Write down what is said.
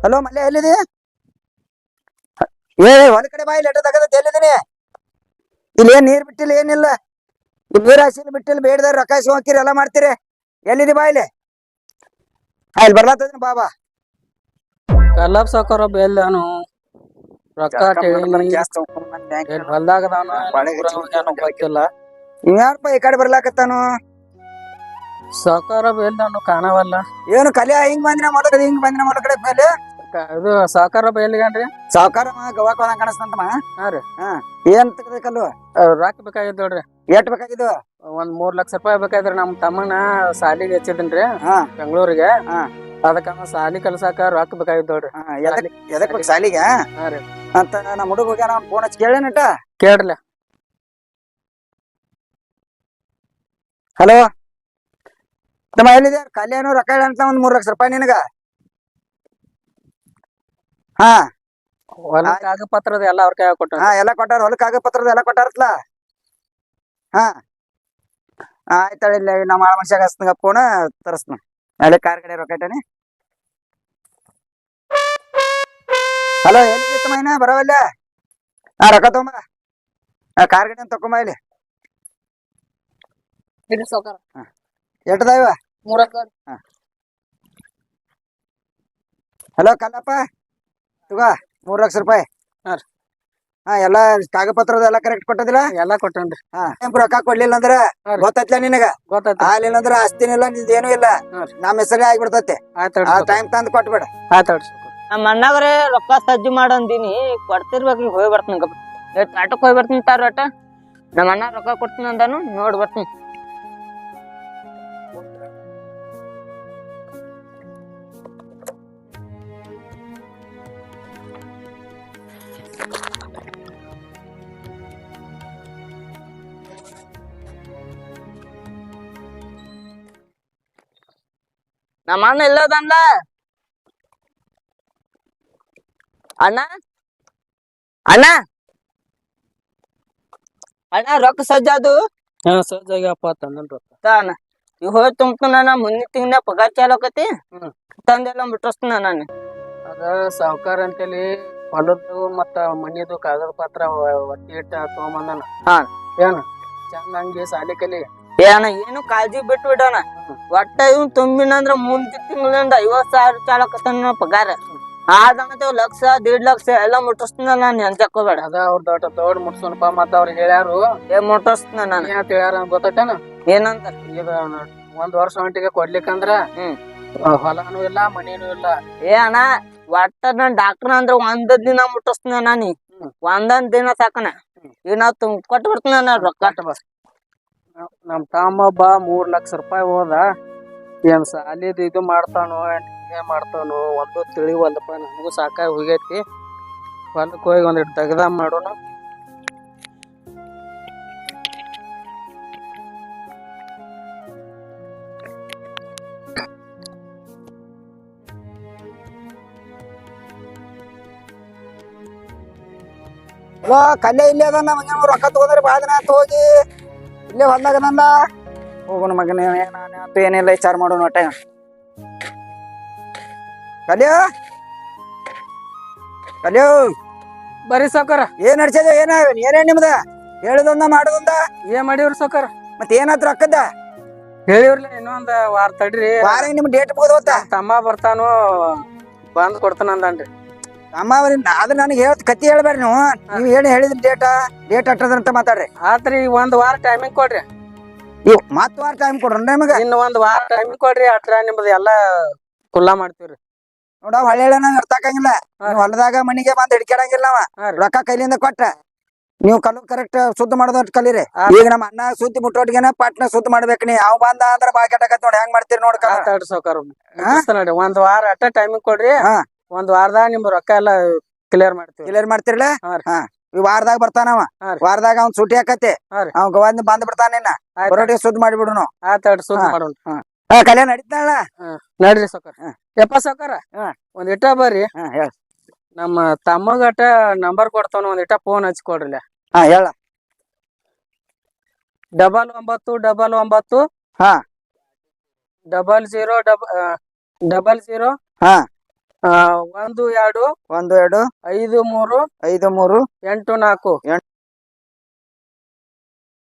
Hello Mallya ಎಲ್ಲಿದಿ? ಏ ಹೊಲ ಕಡೆ ಬಾ, ಇಲ್ಲಿ ತಗದ ಎಲ್ಲಿದ್ದೀನಿ? ಇಲ್ಲಿ ಏನ್ ನೀರ್ ಬಿಟ್ಟಿಲ್ಲ, ಏನಿಲ್ಲ. ಇಲ್ಲಿ ನೀರ್ ಹಾಸಿಲ್ಲ ಬಿಟ್ಟಿಲ್ಲ, ಬೇಡದಾರ ರೊಕ್ಕ ಹಾಕಿರಿ ಎಲ್ಲ ಮಾಡ್ತೀರಿ. ಎಲ್ಲಿದಿ ಬಾ ಇಲ್ಲಿ. ಇಲ್ಲಿ ಬರ್ಲಾತದ ಬಾ ಬಾ. ಕಲ್ಲಪ್ಪ ಸಾವ್ಕಾರ ಬೇಲ್ದಾನು ರೊಕ್ಕ ಹೊಲ್ದಾಗದಾನು ಗೊತ್ತಿಲ್ಲ. ಯಾರಪ್ಪ ಈ ಕಡೆ ಬರ್ಲಾಕತ್ತಾನು? ಸಾವ್ಕಾರ ಬೇಲ್ದಾನು ಕಾಣವಲ್ಲ. ಏನು ಕಲೆ ಹಿಂಗ್ ಬಂದಿನ ಮೊದಲ ಹಿಂಗ್ ಬಂದಿನ ಮೊದಲ ಕಡೆ ಮೇಲೆ ಇದು ಸಾವ್ಕಾರ ಬೇಲ್ಗೇನ್ರಿ? ಸಾವುಕಾರ ಗವಾಕ್ ಹೋದಂಗ ಕಾಣಿಸ್ತಂತಮ್ಮ. ಹಾ ರೀ. ಏನ್ ತಗಬೇಕಲ್ವ? ರೊಕ್ಕ ಬೇಕಾಗಿದ್ ನೋಡ್ರಿ. ಎಟ್ ಬೇಕಾಗಿದ್ದು? ಒಂದ್ 3 ಲಕ್ಷ ರೂಪಾಯಿ ಬೇಕಾಯ್ತ್ರಿ. ನಮ್ ತಮ್ಮನ ಸಾಲಿಗೆ ಹಚ್ಚಿದನ್ರಿ ಬೆಂಗಳೂರಿಗೆ. ಅದಕ್ಕ ಸಾಲಿ ಕಲ್ಸಾಕ ರೊಕ್ಕ ಬೇಕಾಗಿದ್ ನೋಡ್ರಿ. ಎದಕ್ ಬೇಕು ಸಾಲಿಗೆ? ಹಾ ರೀ. ಅಂತ ನಮ್ಮ ಹುಡುಗ ಹೋಗ್ಯಾನ, ಫೋನ್ ಹಚ್ಚಿ ಕೇಳೇನಟ? ಕೇಳ್ರಲ್ಲ. ಹಲೋ ತಮ್ಮ, ಎಲ್ಲಿದೆ? ಕಲ್ಯಾಣ ರೊಕ್ಕ ಅಂತ ಒಂದ್ 3 ಲಕ್ಷ ರೂಪಾಯಿ ನಿನಗ. ಹಾ, ಹೊಲ ಕಾಗದ ಪತ್ರದ ಎಲ್ಲ ಅವ್ರ ಕೈ ಕೊಟ್ಟ. ಎಲ್ಲ ಕೊಟ್ಟಾರ, ಹೊಲ ಕಾಗದ ಪತ್ರದ ಎಲ್ಲ ಕೊಟ್ಟಾರತ್ಲ. ಹಾ ಆಯ್ತಾಳ, ಇಲ್ಲಿ ನಮ್ಮ ಆಳ ಮನುಷ್ಯಾಗ ಹಸ್ತಂಗ ಫೋನ ತರಸ್ನ. ಅಲ್ಲಿ ಕಾರ್ ಕಡೆ ರೊಕ್ಕ ಇಟ್ಟಾನೆ. ಹಲೋ ಎಲ್ಲಿತ್ತು ಮೈನ ಬರವಲ್ಲ? ರೊಕ್ಕ ತಗೊಂಬ, ಕಾರ್ ಗಡೆ ತಕೊಂಬ ಇಲ್ಲಿ. ಎಟ್ಟದಾವ? ಹಲೋ ಕಲ್ಲಪ್ಪ, ತಗೋ 3 ಲಕ್ಷ ರೂಪಾಯಿ. ಎಲ್ಲ ಕಾಗದ ಪತ್ರದ ಎಲ್ಲ ಕರೆಕ್ಟ್ ಕೊಟ್ಟದಿಲ್ಲ? ಎಲ್ಲಾ ಕೊಟ್ಟನ್ರಿ. ರೊಕ್ಕ ಕೊಡ್ಲಿಲ್ಲ ಅಂದ್ರ ಗೊತ್ತೈತ್ಲ ನಿನಗ? ಗೊತ್ತಾಯ್ತು. ಹಾಲಿಲ್ಲ ಅಂದ್ರ ಆಸ್ತಿನಿಲ್ಲ, ನಿಂದೇನು ಇಲ್ಲ, ನಮ್ಮ ಹೆಸರೇ ಆಗ್ಬಿಡ್ತೈತಿ. ಆ ಟೈಮ್ ತಂದ್ ಕೊಟ್ಬಿಡ. ನಮ್ಮ ಅಣ್ಣಾಗ್ರೆ ರೊಕ್ಕ ಸಜ್ಜು ಮಾಡಂದಿನಿ, ಕೊಡ್ತಿರ್ಬೇಕ್ರಿ. ಹೋಗಿ ಬರ್ತೀನಿ ಗಪ್ಪ. ಆಟೋಕ್ ಹೋಗಿ ಬರ್ತೀನಿ ತಾರ ಆಟ. ನಮ್ಮ ಅಣ್ಣ ರೊಕ್ಕ ಕೊಡ್ತೀನಿ ಅಂದಾನು, ನೋಡಿ ಬರ್ತೀನಿ. ನಮ್ಮ ಅಣ್ಣ ಇಲ್ಲದನ್ಲ? ಅಣ್ಣ ಅಣ್ಣ ಅಣ್ಣ, ರೊಕ್ಕ ಸಜ್ಜಾದು? ಸಜ್ಜಾಗ್ಯಪ್ಪ ತಂದನ್ ರೊಕ್ಕ. ತಾನ ಈಗ ಹೋಗಿ ತುಂಬ್ತಾನ. ಮುಂದಿನ ತಿಂಗಳ ಪಗಾರ ಚಾಲು ಆಕತಿ, ತಂದೆಲ್ಲ ಬಿಟ್ಟಿಸ್ತಾನ ನಾನು. ಅದ ಸಾವ್ಕಾರ ಅಂತೇಳಿ ಹೊಲದ್ದು ಮತ್ತ ಮನಿದು ಕಾಗದ ಪತ್ರ ಒತ್ತಿ ಇಟ್ಟ ತಗೊಂಬಂದನ. ಏನು ಚಂದಂಗೆ ಸಾಲಿ ಕಲಿ. ಅಣ್ಣ ಏನು ಕಾಳಜಿ ಬಿಟ್ಟು ಬಿಡೋಣ. ಒಟ್ಟ ಇವ್ ತುಂಬಿನಂದ್ರ ಮುಂದಿನ ತಿಂಗಳಿಂದ 50,000 ಚಾಲಕತ್ತಾನ ಪಗಾರ. ಆದಂತ 1 ಲಕ್ಷ 1.5 ಲಕ್ಷ ಎಲ್ಲ ಮುಟ್ಟಿಸ್ತಾನ ನಾನು. ಎಂತ ಹಾಕೋಬೇಡ. ಅದ ಅವ್ರ ದೊಡ್ಡ ಮುಟ್ಸೋಣಪ್ಪ. ಮತ್ತ ಅವ್ರು ಹೇಳ್ಯಾರು ಮುಟ್ಟಿಸ್ತಾನ ನಾನು. ಏನಂತ ಹೇಳ್ಯಾರ ಗೊತ್ತೈತೇನ? ಏನಂತ? ಈಗ 1 ವರ್ಷ ಹೊಂಟಿಗೆ ಕೊಡ್ಲಿಕ್ಕಂದ್ರ ಹೊಲನು ಇಲ್ಲ ಮನಿನೂ ಇಲ್ಲ. ಅಣ್ಣ ಒಟ್ಟ ನನ್ ಡಾಕ್ಟರ್ ಅಂದ್ರ 1 ದಿನ ಮುಟ್ಟಿಸ್ತಾನ ನಾನು. 1 ದಿನ ಸಾಕನ. ಈಗ ನಾವ್ ಕೊಟ್ಟು ಬಿಡ್ತಾನ ನಾನು ರೊಕ್ಕ. ನಮ್ ತಮ್ಮ ಒಬ್ಬ 3 ಲಕ್ಷ ರೂಪಾಯಿ ಹೋದ. ಏನ್ ಸಾಲಿದ್ ಇದು ಮಾಡ್ತಾನೋ ಏನ್ ಮಾಡ್ತಾನೋ ಒಂದು ತಿಳಿವಲ್ದಪ್ಪ. ನನಗೂ ಸಾಕಾಗಿ ಹೋಗೈತಿ. ಹೊಲಕ್ ಹೋಗಿ ಒಂದಿಟ್ಟು ತೆಗ್ದ ಮಾಡೋಣ. ಕಲ್ಯ ಇಲ್ಲೇ ಅದ. ಮಗ ರೊಕ್ಕ ತಗೋದ್ರೆ ಬಾಳ ದಿನ ಆಯ್ತು ಹೋಗಿ. ಇಲ್ಲೇ ಹೊಲ್ದಾಗ ನನ್ನ ಹೋಗೋಣ ಮಗನ. ಏನಿಲ್ಲ, ವಿಚಾರ ಮಾಡೋಣ ಒಟ್ಟ. ಕಲ್ಯ ಕಲ್ಯೋ, ಬರೀ ಸಾವ್ಕಾರ. ಏನ್ ನಡ್ಸಿದ? ಏನೇನ್ ನಿಮ್ದ? ಹೇಳುದೊಂದ ಮಾಡುದೊಂದ? ಏನ್ ಮಾಡಿವ್ರಿ ಸಾವ್ಕಾರ? ಮತ್ ಏನಾದ್ರು ರೊಕ್ಕದ ಹೇಳಿವ್ರಲ್ಲ ಇನ್ನೊಂದ್ ವಾರ ತಡ್ರಿ. ವಾರ ನಿಮ್ ಡೇಟ್ ಮುಗ್ದೋತ. ತಮ್ಮ ಬರ್ತಾನು, ಬಂದ್ ಕೊಡ್ತಾನ ಅಂದನ್ರಿ. ಅಮ್ಮ ಅದು ನನಗೆ ಕತ್ತಿ ಹೇಳ್ಬೇಡ್ರಿ ನೀವು. ಏನ್ ಹೇಳಿದ್ರಿ ಡೇಟ್ ಅಟ್ಟದಂತ ಮಾತಾಡ್ರಿ. ಆತ್ರಿ 1 ವಾರ ಟೈಮಿಂಗ್ ಕೊಡ್ರಿ. ಮತ್ ವಾರ ಟೈಮ್ ಕೊಡ್ರಿ ನಿಮಗ. ಇನ್ನು 1 ವಾರ ಟೈಮಿಂಗ್ ಕೊಡ್ರಿ. ಅಟ್ರ ನಿಮ್ದು ಎಲ್ಲಾ ಕುಲ್ಲಾ ಮಾಡ್ತೀವ್ರಿ. ನೋಡ ಹೊಳ್ಳೆ ನಾವ್ ಇರ್ತಾಕಂಗಿಲ್ಲ. ಹೊಲದಾಗ ಮನಿಗೆ ಬಂದ್ ಹಿಡ್ಕ್ಯಾಡಂಗಿಲ್ಲ ನಾವ. ರೊಕ್ಕ ಕೈಲಿಂದ ಕೊಟ್ಟ ನೀವು ಕಲ್ಲು ಕರೆಕ್ಟ್ ಶುದ್ಧ ಮಾಡೋದ್ ಕಲೀರಿ. ಈಗ ನಮ್ಮ ಅಣ್ಣ ಸುದ್ದಿ ಮುಟ್ಟೋಟ್ಗೆನ ಪಟ್ನ ಶುದ್ಧ ಮಾಡ್ಬೇಕ್. ನೀ ಅವ್ ಬಂದ ಅಂದ್ರ ಬಾಕೆಟ್ ನೋಡಿ ಹೆಂಗ್ ಮಾಡ್ತೀರಿ ನೋಡ್ಕ. ನೋಡಿ 1 ವಾರ ಅಟ್ಟ ಟೈಮಿಂಗ್ ಕೊಡ್ರಿ. 1 ವಾರದಾಗ ನಿಮ್ ರೊಕ್ಕ ಎಲ್ಲಾ ಕ್ಲಿಯರ್ ಮಾಡ್ತಿರಲ್ಲ. ಈ ವಾರದಾಗ ಬರ್ತಾನವ. ವಾರದಾಗ ಅವ್ನ್ ಸೂಟಿ ಹಾಕತಿ. ಅವ್ ಗವಾದ್ ಬಂದ್ ಬಿಡ್ತಾನ. ಬರೋಟಿಗೆ ಶುದ್ಧ ಮಾಡಿಬಿಡು ನಾವು. ಶುದ್ಧ ಮಾಡೋಣ. ಕಲ್ಯಾಣ ನಡೀತಾಳ. ನಡ್ರಿ ಸಾವ್ಕಾರ. ಯಪ್ಪ ಸಾವ್ಕಾರ, ಒಂದ್ ಇಟ್ಟ ಬರ್ರಿ. ನಮ್ಮ ತಮ್ಮಗಟ ನಂಬರ್ ಕೊಡ್ತಾನ, ಒಂದ್ ಇಟ್ಟ ಫೋನ್ ಹಚ್ಕೊಡ್ರಲ್ಲ. ಹೇಳ. 9999 00 00 1 2 1 2 5 3 5 3 8 4